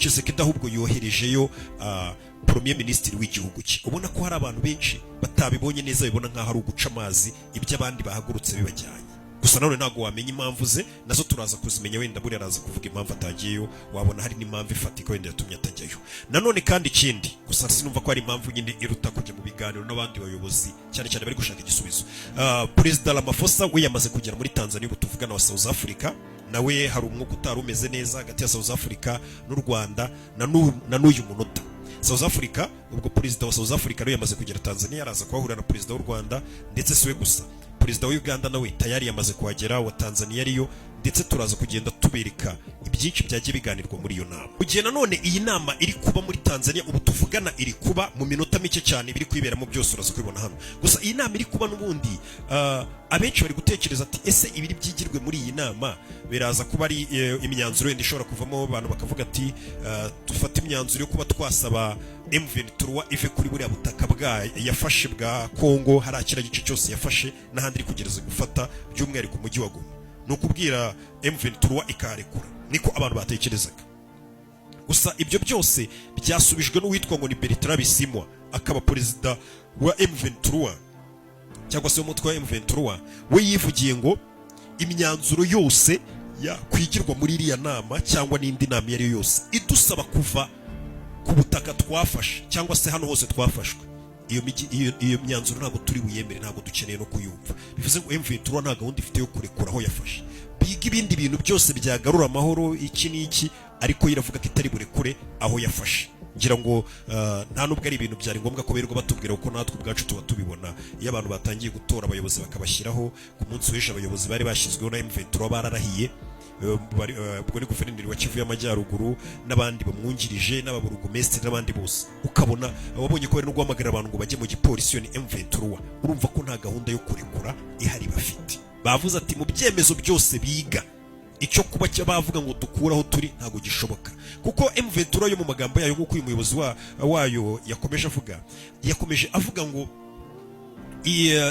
Tshisekedi ahubwo yoherejeyo premier ministre w'igihugu cye. Ubona ko hari abantu benshi batabibonye neza, bibona nkaho ari uguca amazi ibyo abandi bahagurutse bibajyanye. Gusa none ntago wamenya impamvu ze, nazo turaza kuzimenya, wenda buri araza kuvuga impamvu atagiyeyo, wabona hari n'impamvu ifatika wenda yatumye atajyayo. Nanone kandi ikindi, gusa sinumva ko ari impamvu nyine iruta kujya mu biganiro n'abandi bayobozi cyane cyane bari gushaka igisubizo. Perezida Ramaphosa we yamaze kugera muri Tanzania, ubu tuvugana wa South Africa, nawe hari umwuka utari umeze neza hagati ya South Africa n'u Rwanda na n'uyu munota. South Africa, ubwo perezida wa South Africa nawe yamaze kugera Tanzania, araza kuhahurira na perezida w'u Rwanda, ndetse siwe gusa, perezida wa Uganda nawe tayari yamaze kuhagera, wa Tanzania ariyo, ndetse turaza kugenda tubereka ibyinshi byagiye biganirwa muri iyo nama. Mu gihe nanone iyi nama iri kuba muri Tanzania, ubu tuvugana iri kuba mu minota mike cyane, biri kwiberamo byose uraza kubibona hano. Gusa iyi nama iri kuba n'ubundi abenshi bari gutekereza ati ese ibiri byigirwe muri iyi nama biraza kuba ari imyanzuro yenda ishobora kuvamo, abantu bakavuga ati dufata imyanzuro yo kuba twasaba M23 ive kuri buriya butaka bwa yafashe bwa Kongo, harakira gice cyose yafashe n'ahandi iri kugereza gufata, by'umwihariko umujyi wa Goma, no kubwira M23 ikarekura. Niko abantu batekerezaga. Gusa ibyo byose byasubijwe n'uwitwa ngo ni Bertrand Bisimwa, akaba perezida wa M23 cyangwa se umutwe wa M23. We yivugiye ngo imyanzuro yose yakwigirwa muri iriya nama cyangwa n'indi nama yari yose idusaba kuva ku butaka twafashe cyangwa se hano hose twafashwe, iyo myanzuro ntabwo turi buyemere, ntabwo dukeneye no kuyumva. Bivuze ngo M23 nta gahunda ifite yo kurekura aho yafashe, biga ibindi bintu byose byagarura amahoro iki n'iki, ariko iravuga ko itari burekure aho yafashe. Ngira ngo nta nubwo ari ibintu byari ngombwa ko birirwa batubwira, kuko natwe ubwacu tuba tubibona. Iyo abantu batangiye gutora abayobozi bakabashyiraho ku munsi w'ejo, abayobozi bari bashyizweho na M23 bararahiye, ubwo ni guverineri wa Kivu y'Amajyaruguru n'abandi bamwungirije n'ababurugumesitiri n'abandi bose, ukabona wabonye ko bari no guhamagarira abantu ngo bajye mu gipolisi, ni M23. Urumva ko nta gahunda yo kurekura ihari bafite. Bavuze ati mu byemezo byose biga, icyo kuba bavuga ngo dukuraho turi ntago gishoboka, kuko M23 yo mu magambo yayo nk'uko uyu muyobozi wayo yakomeje avuga ngo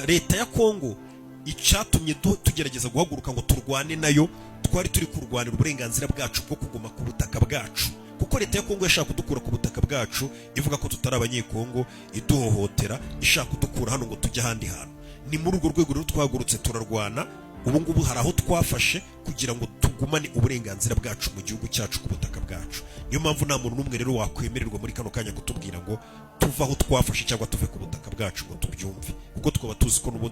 leta ya Kongo icyatumye tugerageza guhaguruka ngo turwane nayo, twari turi kurwanira uburenganzira bwacu bwo kuguma ku butaka bwacu, kuko leta ya Kongo yashaka kudukura ku butaka bwacu, ivuga ko tutari abanyekongo, iduhohotera, ishaka kudukura hano ngo tujye ahandi hantu. Ni muri urwo rwego rero twahagurutse turarwana. Ubu ngubu hari aho twafashe kugira ngo tugumane uburenganzira bwacu mu gihugu cyacu ku butaka bwacu. Niyo mpamvu nta muntu n'umwe rero wakwemererwa muri kano kanya kutubwira ngo tuva aho twafashe cyangwa tuve ku butaka bwacu ngo tubyumve, kuko twaba tuzi ko n'ubundi